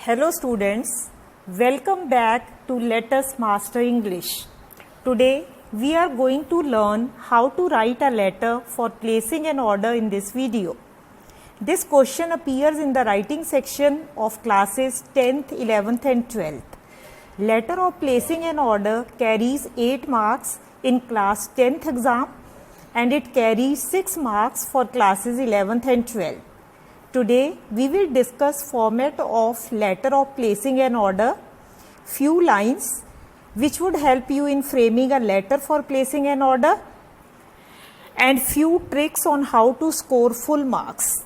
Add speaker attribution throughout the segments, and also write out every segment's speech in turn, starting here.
Speaker 1: Hello students, welcome back to Let Us Master English. Today we are going to learn how to write a letter for placing an order in this video. This question appears in the writing section of classes 10th, 11th and 12th. Letter of placing an order carries 8 marks in class 10th exam and it carries 6 marks for classes 11th and 12th. Today we will discuss format of letter of placing an order, few lines which would help you in framing a letter for placing an order, and few tricks on how to score full marks.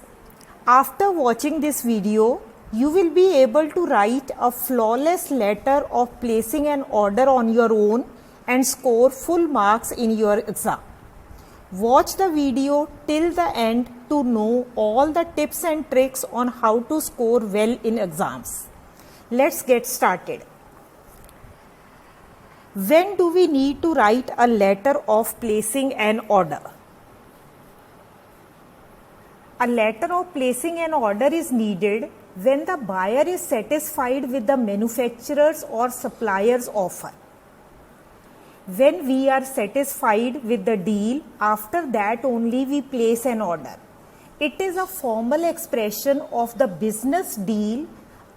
Speaker 1: After watching this video, you will be able to write a flawless letter of placing an order on your own and score full marks in your exam. Watch the video till the end to know all the tips and tricks on how to score well in exams. Let's get started. When do we need to write a letter of placing an order? A letter of placing an order is needed when the buyer is satisfied with the manufacturer's or supplier's offer. When we are satisfied with the deal, after that only we place an order. It is a formal expression of the business deal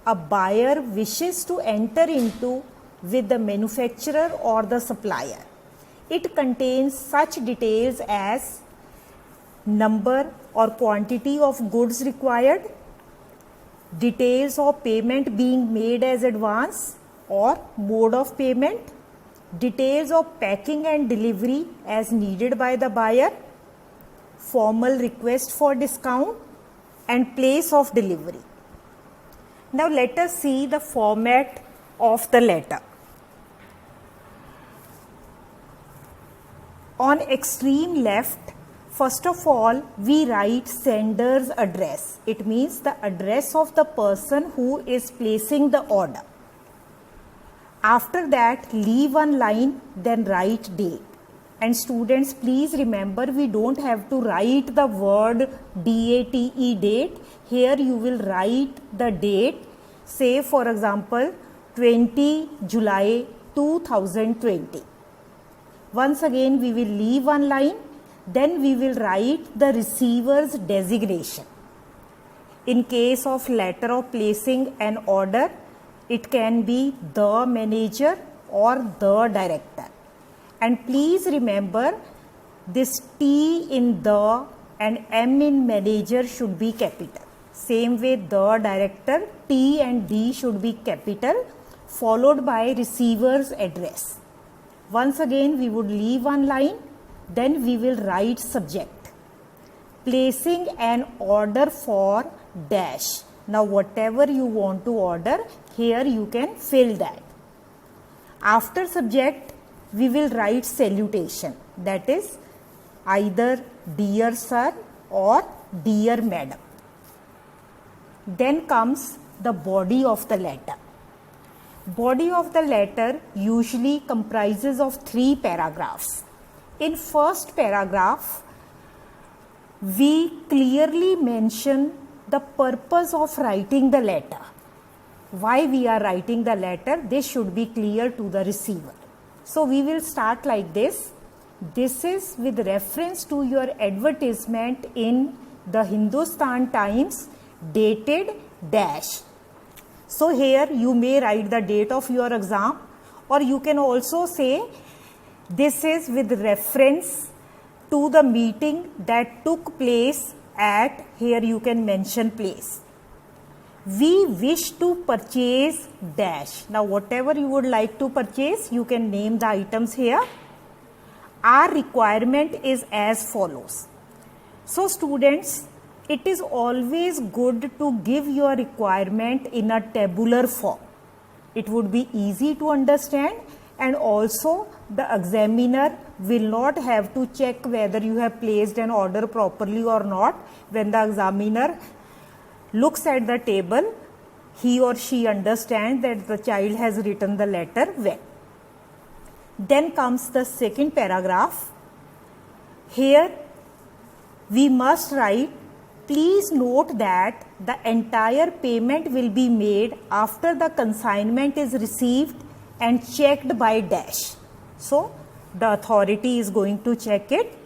Speaker 1: a buyer wishes to enter into with the manufacturer or the supplier. It contains such details as number or quantity of goods required, details of payment being made as advance or mode of payment, details of packing and delivery as needed by the buyer, formal request for discount, and place of delivery. Now let us see the format of the letter. On extreme left, first of all, we write sender's address. It means the address of the person who is placing the order. After that, leave one line, then write date. And students, please remember, we don't have to write the word DATE, date. Here you will write the date, say for example 20 July 2020. Once again we will leave one line, then we will write the receiver's designation. In case of letter of placing an order, it can be the manager or the director. And please remember, this T in the and M in manager should be capital. Same way the director, T and D should be capital, followed by receiver's address. Once again we would leave one line, then we will write subject. Placing an order for dash. Now whatever you want to order, here you can fill that. After subject, we will write salutation, that is either dear sir or dear madam. Then comes the body of the letter. Body of the letter usually comprises of 3 paragraphs. In first paragraph, we clearly mention the purpose of writing the letter. Why we are writing the letter, this should be clear to the receiver. So we will start like this. This is with reference to your advertisement in the Hindustan Times dated dash. So here you may write the date of your exam, or you can also say this is with reference to the meeting that took place at, here you can mention place. We wish to purchase dash. Now whatever you would like to purchase, you can name the items here. Our requirement is as follows. So students, it is always good to give your requirement in a tabular form. It would be easy to understand, and also the examiner will not have to check whether you have placed an order properly or not. When the examiner looks at the table, he or she understands that the child has written the letter well. Then comes the second paragraph. Here we must write Please note that the entire payment will be made after the consignment is received and checked by dash. So the authority is going to check it.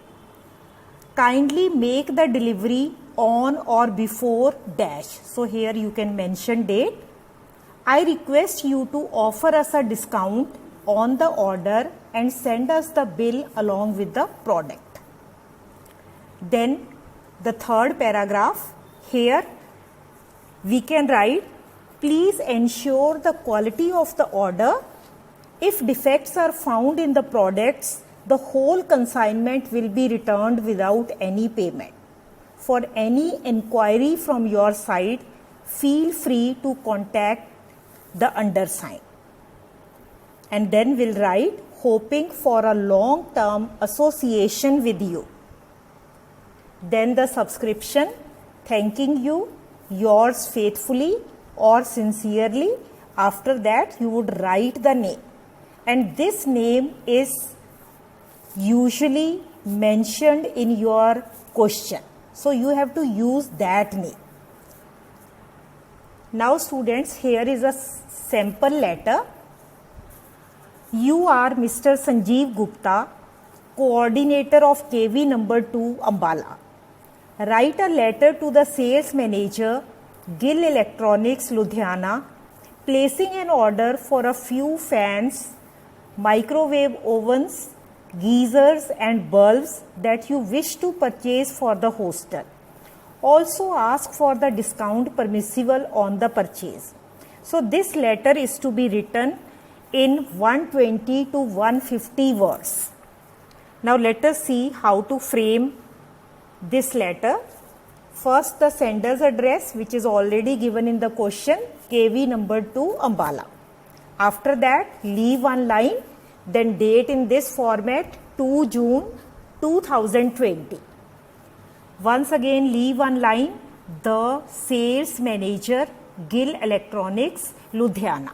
Speaker 1: Kindly make the delivery on or before dash. So here you can mention date. I request you to offer us a discount on the order and send us the bill along with the product. Then the third paragraph, here we can write, please ensure the quality of the order. If defects are found in the products, the whole consignment will be returned without any payment. For any inquiry from your side, feel free to contact the undersigned. And then we'll write, hoping for a long-term association with you. Then the subscription, thanking you, yours faithfully or sincerely. After that, you would write the name. And this name is usually mentioned in your question. So you have to use that name. Now students, here is a sample letter. You are Mr. Sanjeev Gupta, coordinator of KV number 2, Ambala. Write a letter to the sales manager, Gill Electronics, Ludhiana, placing an order for a few fans, microwave ovens, geysers and bulbs that you wish to purchase for the hostel. Also ask for the discount permissible on the purchase. So this letter is to be written in 120 to 150 words. Now let us see how to frame this letter. First, the sender's address, which is already given in the question, KV number 2, Ambala. After that, leave one line, then date in this format, 2 June 2020. Once again, leave one line, the sales manager, Gill Electronics, Ludhiana.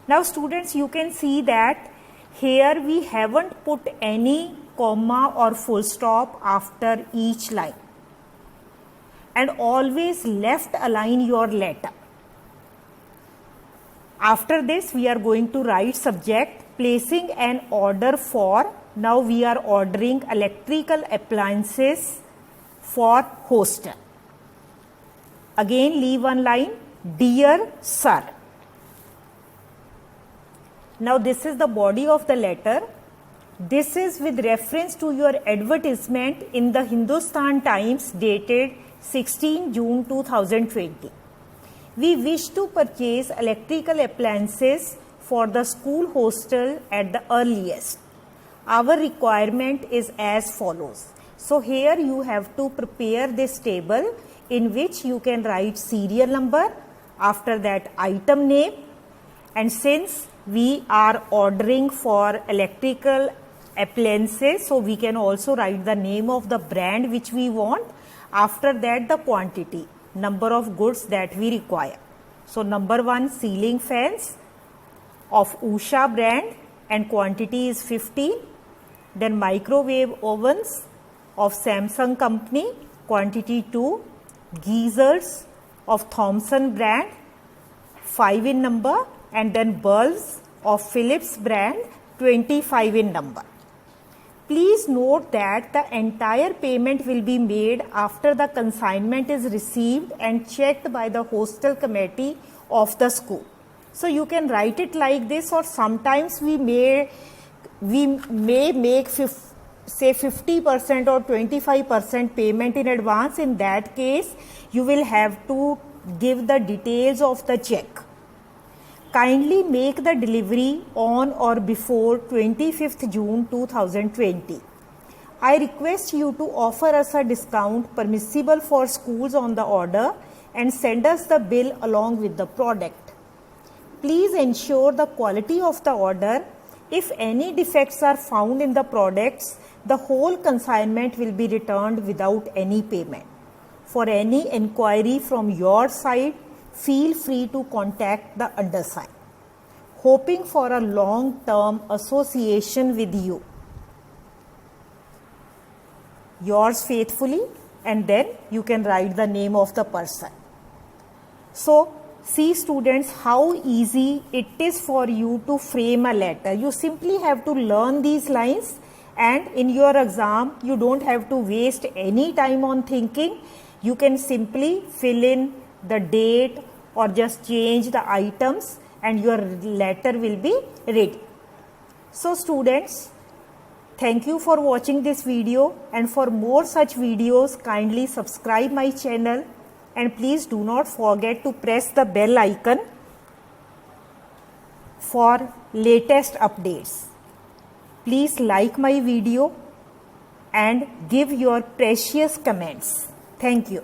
Speaker 1: Now students, you can see that here we haven't put any comma or full stop after each line. And always left align your letter. After this, we are going to write subject, placing an order for, now we are ordering electrical appliances for hostel. Again, leave one line, dear sir. Now this is the body of the letter. This is with reference to your advertisement in the Hindustan Times dated 16 June 2020. We wish to purchase electrical appliances for the school hostel at the earliest. Our requirement is as follows. So here you have to prepare this table in which you can write serial number, after that item name, and since we are ordering for electrical appliances, so we can also write the name of the brand which we want. After that, the quantity, number of goods that we require. So number 1, ceiling fans of Usha brand and quantity is 15. Then microwave ovens of Samsung company, quantity 2. Geysers of Thomson brand, 5 in number. And then bulbs of Philips brand, 25 in number. Please note that the entire payment will be made after the consignment is received and checked by the hostel committee of the school. So you can write it like this, or sometimes we may make say 50% or 25% payment in advance. In that case, you will have to give the details of the check. Kindly make the delivery on or before 25th June 2020. I request you to offer us a discount permissible for schools on the order and send us the bill along with the product. Please ensure the quality of the order. If any defects are found in the products, the whole consignment will be returned without any payment. For any inquiry from your side, feel free to contact the undersigned. Hoping for a long-term association with you. Yours faithfully, and then you can write the name of the person. So see students, how easy it is for you to frame a letter. You simply have to learn these lines, and in your exam you don't have to waste any time on thinking. You can simply fill in the date or just change the items and your letter will be ready. So students, thank you for watching this video, and for more such videos kindly subscribe my channel, and please do not forget to press the bell icon for latest updates. Please like my video and give your precious comments. Thank you.